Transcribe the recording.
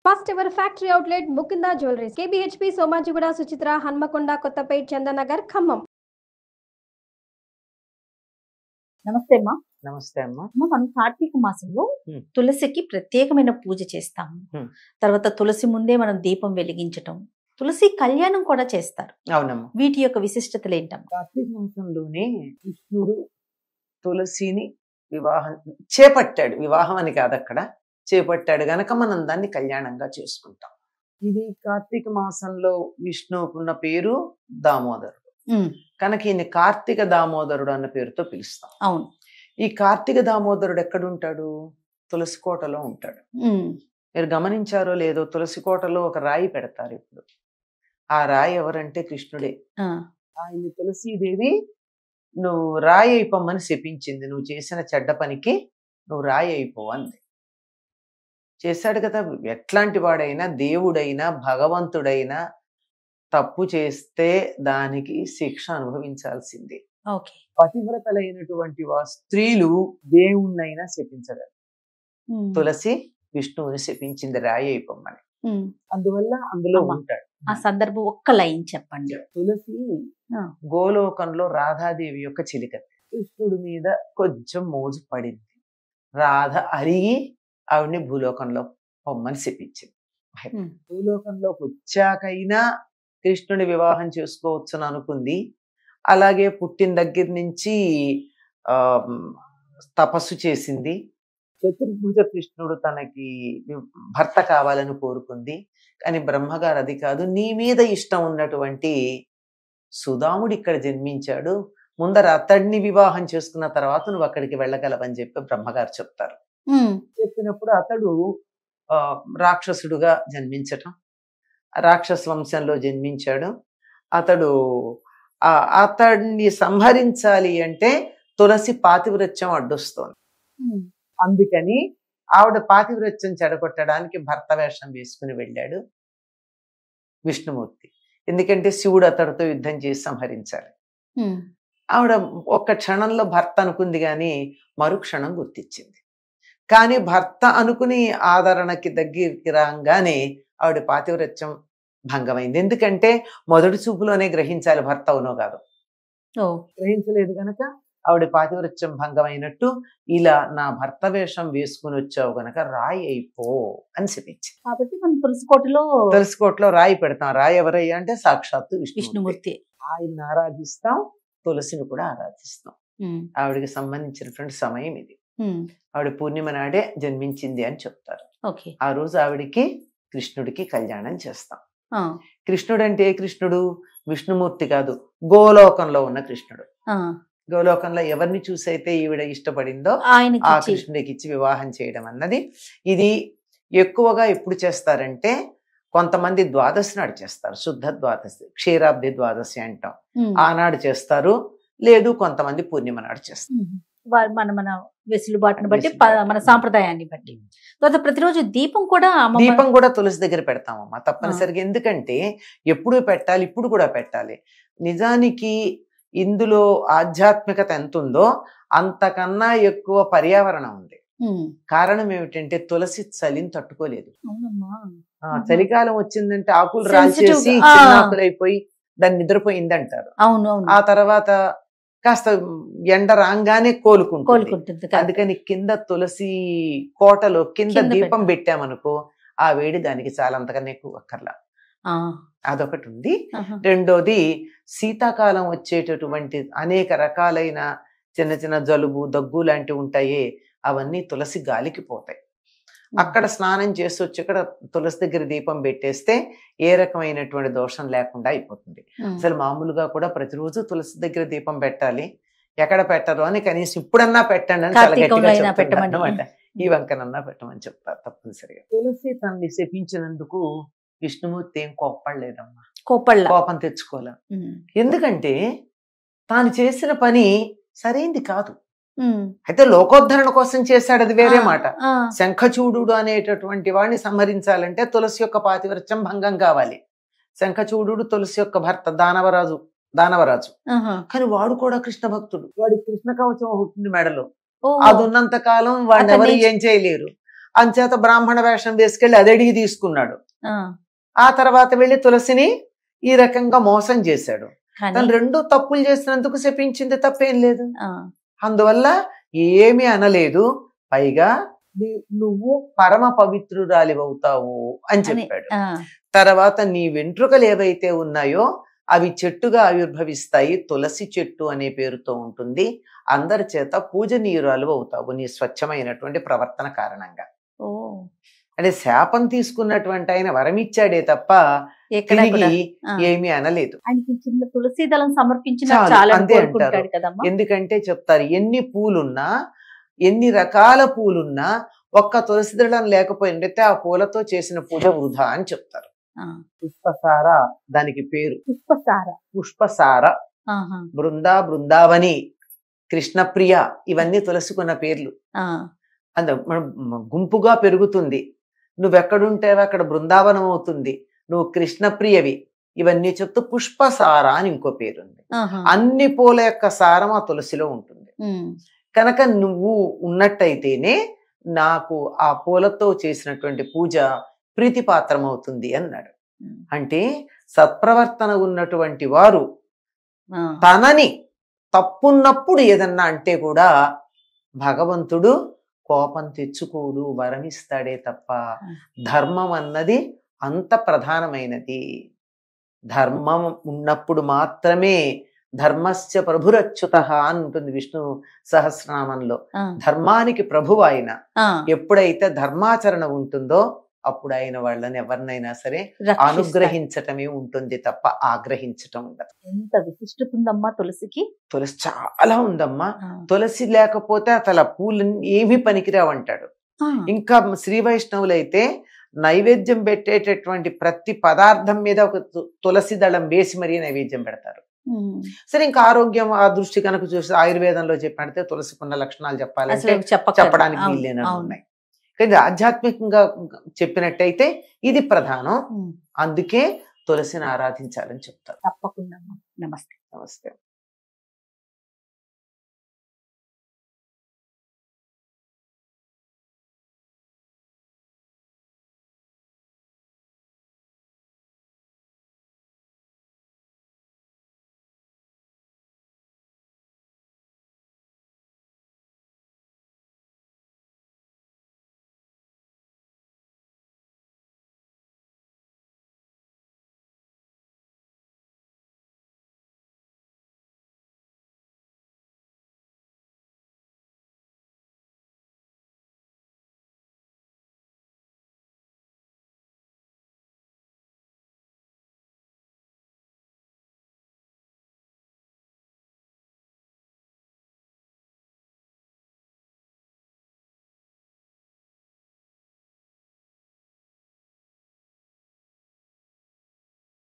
First ever factory outlet Mukunda jewelleries KBHP Somajiguda Suchitra Hanamkonda Kothapet Chandanagar Khammam. నమస్తే అమ్మా. నమస్తే అమ్మా. మనం కార్తీక మాసంలో Hmm. తులసికి ప్రత్యేకమైన పూజ చేస్తాము. Hmm. తర్వాత తులసి ముందే మనం దీపం వెలిగించటం, తులసి కళ్యాణం కూడా చేస్తారు. అవునమ్మా. వీటి యొక్క విశిష్టతలు ఏంటమ్మా? కార్తీక మాసంలోనే కృష్ణుడు తులసిని వివాహం చేపట్టాడు. వివాహం అని కాదు, అక్కడ చేపట్టాడు గనక మనం దాన్ని కళ్యాణంగా చేసుకుంటాం. ఇది కార్తీక మాసంలో విష్ణువుకున్న పేరు దామోదరుడు కనుక ఈయన కార్తీక దామోదరుడు అన్న పేరుతో పిలుస్తాం. అవును. ఈ కార్తీక దామోదరుడు ఎక్కడుంటాడు? తులసి కోటలో ఉంటాడు. మీరు గమనించారో లేదో, తులసి కోటలో ఒక రాయి పెడతారు ఇప్పుడు. ఆ రాయి ఎవరంటే కృష్ణుడే. ఆయన తులసీదేవి నువ్వు రాయి అయిపోమని శపించింది. నువ్వు చేసిన చెడ్డ పనికి నువ్వు రాయి అయిపో అంది. చేశాడు కదా. ఎట్లాంటి వాడైనా, దేవుడైనా భగవంతుడైనా తప్పు చేస్తే దానికి శిక్ష అనుభవించాల్సిందే. ఓకే. పతివ్రతలైనటువంటి స్త్రీలు దేవుణ్ణైనా శపించగలరు. తులసి విష్ణువుని శపించింది రాయి అయిపోమని. అందువల్ల అందులో ఉంటాడు. ఆ సందర్భం ఒక్క లైన్ చెప్పండి. తులసి గోలోకంలో రాధాదేవి యొక్క చిలికత్తి. కృష్ణుడి మీద కొంచెం మోజు పడింది. రాధ అలిగి ఆవిడ్ని భూలోకంలో పొమ్మని శపించింది. భూలోకంలోకి వచ్చాకైనా కృష్ణుడి వివాహం చేసుకోవచ్చని అనుకుంది. అలాగే పుట్టిన దగ్గర నుంచి తపస్సు చేసింది. చతుర్భుజ కృష్ణుడు తనకి భర్త కావాలని కోరుకుంది. కానీ బ్రహ్మగారు అది కాదు, నీ మీద ఇష్టం ఉన్నటువంటి సుదాముడు ఇక్కడ జన్మించాడు, ముందర అతడిని వివాహం చేసుకున్న తర్వాత నువ్వు అక్కడికి వెళ్ళగలవని చెప్పి బ్రహ్మగారు చెప్తారు. చెప్పినప్పుడు అతడు రాక్షసుడుగా జన్మించటం, రాక్షస వంశంలో జన్మించాడు. అతడిని సంహరించాలి అంటే తులసి పాతివ్రత్యం అడ్డొస్తోంది. అందుకని ఆవిడ పాతివ్రత్యం చెడగొట్టడానికి భర్త వేషం వేసుకుని వెళ్ళాడు విష్ణుమూర్తి. ఎందుకంటే శివుడు అతడితో యుద్ధం చేసి సంహరించాలి. ఆవిడ ఒక్క క్షణంలో భర్త అనుకుంది కానీ మరుక్షణం గుర్తించింది. కానీ భర్త అనుకుని ఆదరణకి దగ్గరికి రాగానే ఆవిడ పాతివ్రత్యం భంగమైంది. ఎందుకంటే మొదటి చూపులోనే గ్రహించాలి భర్త అవునో కాదు. గ్రహించలేదు గనక ఆవిడ పాతివ్రత్యం భంగమైనట్టు, ఇలా నా భర్త వేషం వేసుకుని వచ్చావు గనక రాయి అయిపో అని చెప్పించింది. కాబట్టి మనం తులసి కోటలో రాయి పెడతాం. రాయి ఎవరయ్యా అంటే సాక్షాత్తు విష్ణుమూర్తి. ఆయన్ని ఆరాధిస్తాం, తులసిని కూడా ఆరాధిస్తాం. ఆవిడకి సంబంధించినటువంటి సమయం ఇది. ఆవిడ పూర్ణిమ నాడే జన్మించింది అని చెప్తారు. ఆ రోజు ఆవిడికి కృష్ణుడికి కళ్యాణం చేస్తాం. కృష్ణుడు అంటే ఏ కృష్ణుడు? విష్ణుమూర్తి కాదు, గోలోకంలో ఉన్న కృష్ణుడు. గోలోకంలో ఎవరిని చూసైతే ఈవిడ ఇష్టపడిందో ఆ కృష్ణుడికి ఇచ్చి వివాహం చేయడం అన్నది. ఇది ఎక్కువగా ఎప్పుడు చేస్తారంటే కొంతమంది ద్వాదశి నాడు చేస్తారు. శుద్ధ ద్వాదశి, క్షీరాబ్ది ద్వాదశి అంటాం, ఆనాడు చేస్తారు. లేదు కొంతమంది పూర్ణిమ నాడు చేస్తారు. మన వెసులుబాటును బట్టి, మన సాంప్రదాయాన్ని బట్టి. తర్వాత ప్రతిరోజు దీపం కూడా తులసి దగ్గర పెడతామమ్మా తప్పనిసరిగా. ఎందుకంటే ఎప్పుడు పెట్టాలి, ఇప్పుడు కూడా పెట్టాలి. నిజానికి ఇందులో ఆధ్యాత్మికత ఎంత ఉందో అంతకన్నా ఎక్కువ పర్యావరణం ఉంది. కారణం ఏమిటంటే తులసి చలిని తట్టుకోలేదు. చలికాలం వచ్చిందంటే ఆకులు రాల్చేసి చిన్నాకులైపోయి దాన్ని నిద్రపోయిందంటారు. ఆ తర్వాత కాస్త ఎండ రాగానే కోలుకుంటుంది. అందుకని కింద తులసి కోటలో కింద దీపం పెట్టామనుకో ఆ వేడి దానికి చాలా, అంతకన్నా ఎక్కువ అక్కర్లా. అదొకటి ఉంది. రెండోది, శీతాకాలం వచ్చేటటువంటి అనేక రకాలైన చిన్న చిన్న జలుబు, దగ్గు లాంటివి ఉంటాయే, అవన్నీ తులసి గాలికి పోతాయి. అక్కడ స్నానం చేసి వచ్చి ఇక్కడ తులసి దగ్గర దీపం పెట్టేస్తే ఏ రకమైనటువంటి దోషం లేకుండా అయిపోతుంది. అసలు మామూలుగా కూడా ప్రతిరోజు తులసి దగ్గర దీపం పెట్టాలి. ఎక్కడ పెట్టరు అని కనీసం ఇప్పుడన్నా పెట్టండి అని చాలా గట్టిగా చెప్తారు అన్నమాట. ఈ వంకనన్నా పెట్టమని చెప్తారు తప్పనిసరిగా. తులసి తనని శపించినందుకు విష్ణుమూర్తి ఏం కోప్పడలేదమ్మా, కోపం తెచ్చుకోలే. ఎందుకంటే తాను చేసిన పని సరైంది కాదు. అయితే లోకోద్ధరణ కోసం చేశాడు, అది వేరే మాట. శంఖచూడు అనేటటువంటి వాడిని సంహరించాలంటే తులసి యొక్క పాతివ్రత్యం భంగం కావాలి. శంఖచూడు తులసి యొక్క భర్త దానవరాజు. కానీ వాడు కూడా కృష్ణ భక్తుడు. వాడి కృష్ణ కవచం అవుతుంది మెడలో. అది ఉన్నంత కాలం వాడిని ఎవరు ఏం చేయలేరు. అంచేత బ్రాహ్మణ వేషం వేసుకెళ్లి అది అడిగి తీసుకున్నాడు. ఆ, ఆ తర్వాత వెళ్లి తులసిని ఈ రకంగా మోసం చేశాడు. కానీ తను రెండు తప్పులు చేసినందుకు శపించింది, తప్పేం లేదు. ఆ, అందువల్ల ఏమీ అనలేదు. పైగా నువ్వు పరమ పవిత్రురాలివవుతావు అని చెప్పాడు. ఆ, తర్వాత నీ వెంట్రుకలు ఏవైతే ఉన్నాయో అవి చెట్టుగా ఆవిర్భవిస్తాయి, తులసి చెట్టు అనే పేరుతో ఉంటుంది, అందరి చేత పూజనీయురాలు అవుతావు నీ స్వచ్ఛమైనటువంటి ప్రవర్తన కారణంగా. ఓ, అంటే శాపం తీసుకున్నటువంటి ఆయన వరమిచ్చాడే తప్ప ఎక్కడ కూడా, తిరిగి ఆ, ఏమీ అనలేదు. ఆయనకి చిన్న తులసి దళం సమర్పించిన చాలు, చాలా అంతే కోరుకుంటాడు అంటారు. కదమ్మా. ఎందుకంటే చెప్తారు, ఎన్ని పూలున్నా ఎన్ని రకాల పూలున్నా ఒక్క తులసి దళం లేకపోయిందైతే ఆ పూలతో చేసిన పూజ వృధా అని చెప్తారు. ఆ, పుష్పసార దానికి పేరు. పుష్పసార. పుష్పసార, ఆహా, బృందావని, కృష్ణప్రియ, ఇవన్నీ తులసికున్న పేర్లు. ఆ, గుంపుగా పెరుగుతుంది, నువ్వెక్కడుంటేవో అక్కడ బృందావనం అవుతుంది, నువ్వు కృష్ణప్రియవి, ఇవన్నీ చెప్తూ పుష్పసార అని ఇంకో పేరుంది. ఆహా, అన్ని పూల యొక్క సారం ఆ తులసిలో ఉంటుంది. ఉమ్, కనుక నువ్వు ఉన్నట్టయితేనే నాకు ఆ పూలతో చేసినటువంటి పూజ ప్రీతిపాత్రం అవుతుంది అన్నాడు. ఉమ్, అంటే సత్ప్రవర్తన ఉన్నటువంటి వారు ఆ, తనని తప్పున్నప్పుడు ఏదన్నా అంటే కూడా భగవంతుడు కోపం తెచ్చుకోడు, వరమిస్తాడే తప్ప. ధర్మం అన్నది అంత ప్రధానమైనది. ధర్మం ఉన్నప్పుడు మాత్రమే ధర్మస్య ప్రభురచ్యుత అని ఉంటుంది విష్ణు సహస్రనామంలో. ఆ, ధర్మానికి ప్రభువు ఆయన. ఆ, ఎప్పుడైతే ధర్మాచరణ ఉంటుందో అప్పుడు ఆయన వాళ్ళని ఎవరినైనా సరే రక్షిస్తాడు. అనుగ్రహించటమే ఉంటుంది తప్ప ఆగ్రహించటం ఉండదు. ఎంత విశిష్టత ఉందమ్మా తులసికి. తులసి చాలా ఉందమ్మా. ఆ, తులసి లేకపోతే అసలు ఆ పూలు ఏమీ పనికిరావంటాడు. ఆ, ఇంకా శ్రీ వైష్ణవులైతే నైవేద్యం పెట్టేటటువంటి ప్రతి పదార్థం మీద ఒక తులసి దళం వేసి మరీ నైవేద్యం పెడతారు. ఉమ్, సరే, ఇంకా ఆరోగ్యం ఆ దృష్టి కనుక చూసి ఆయుర్వేదంలో చెప్పినట్టే తులసికున్న లక్షణాలు చెప్పాలంటే అసలు చెప్పక్కర్లేదు. చెప్పడానికి అవును, వీల్లేనని అవును. ఉన్నాయి. కానీ ఆధ్యాత్మికంగా చెప్పినట్టయితే ఇది ప్రధానం. ఉమ్, అందుకే తులసిని ఆరాధించాలని చెప్తారు. తప్పకుండా అమ్మా. నమస్తే. నమస్తే.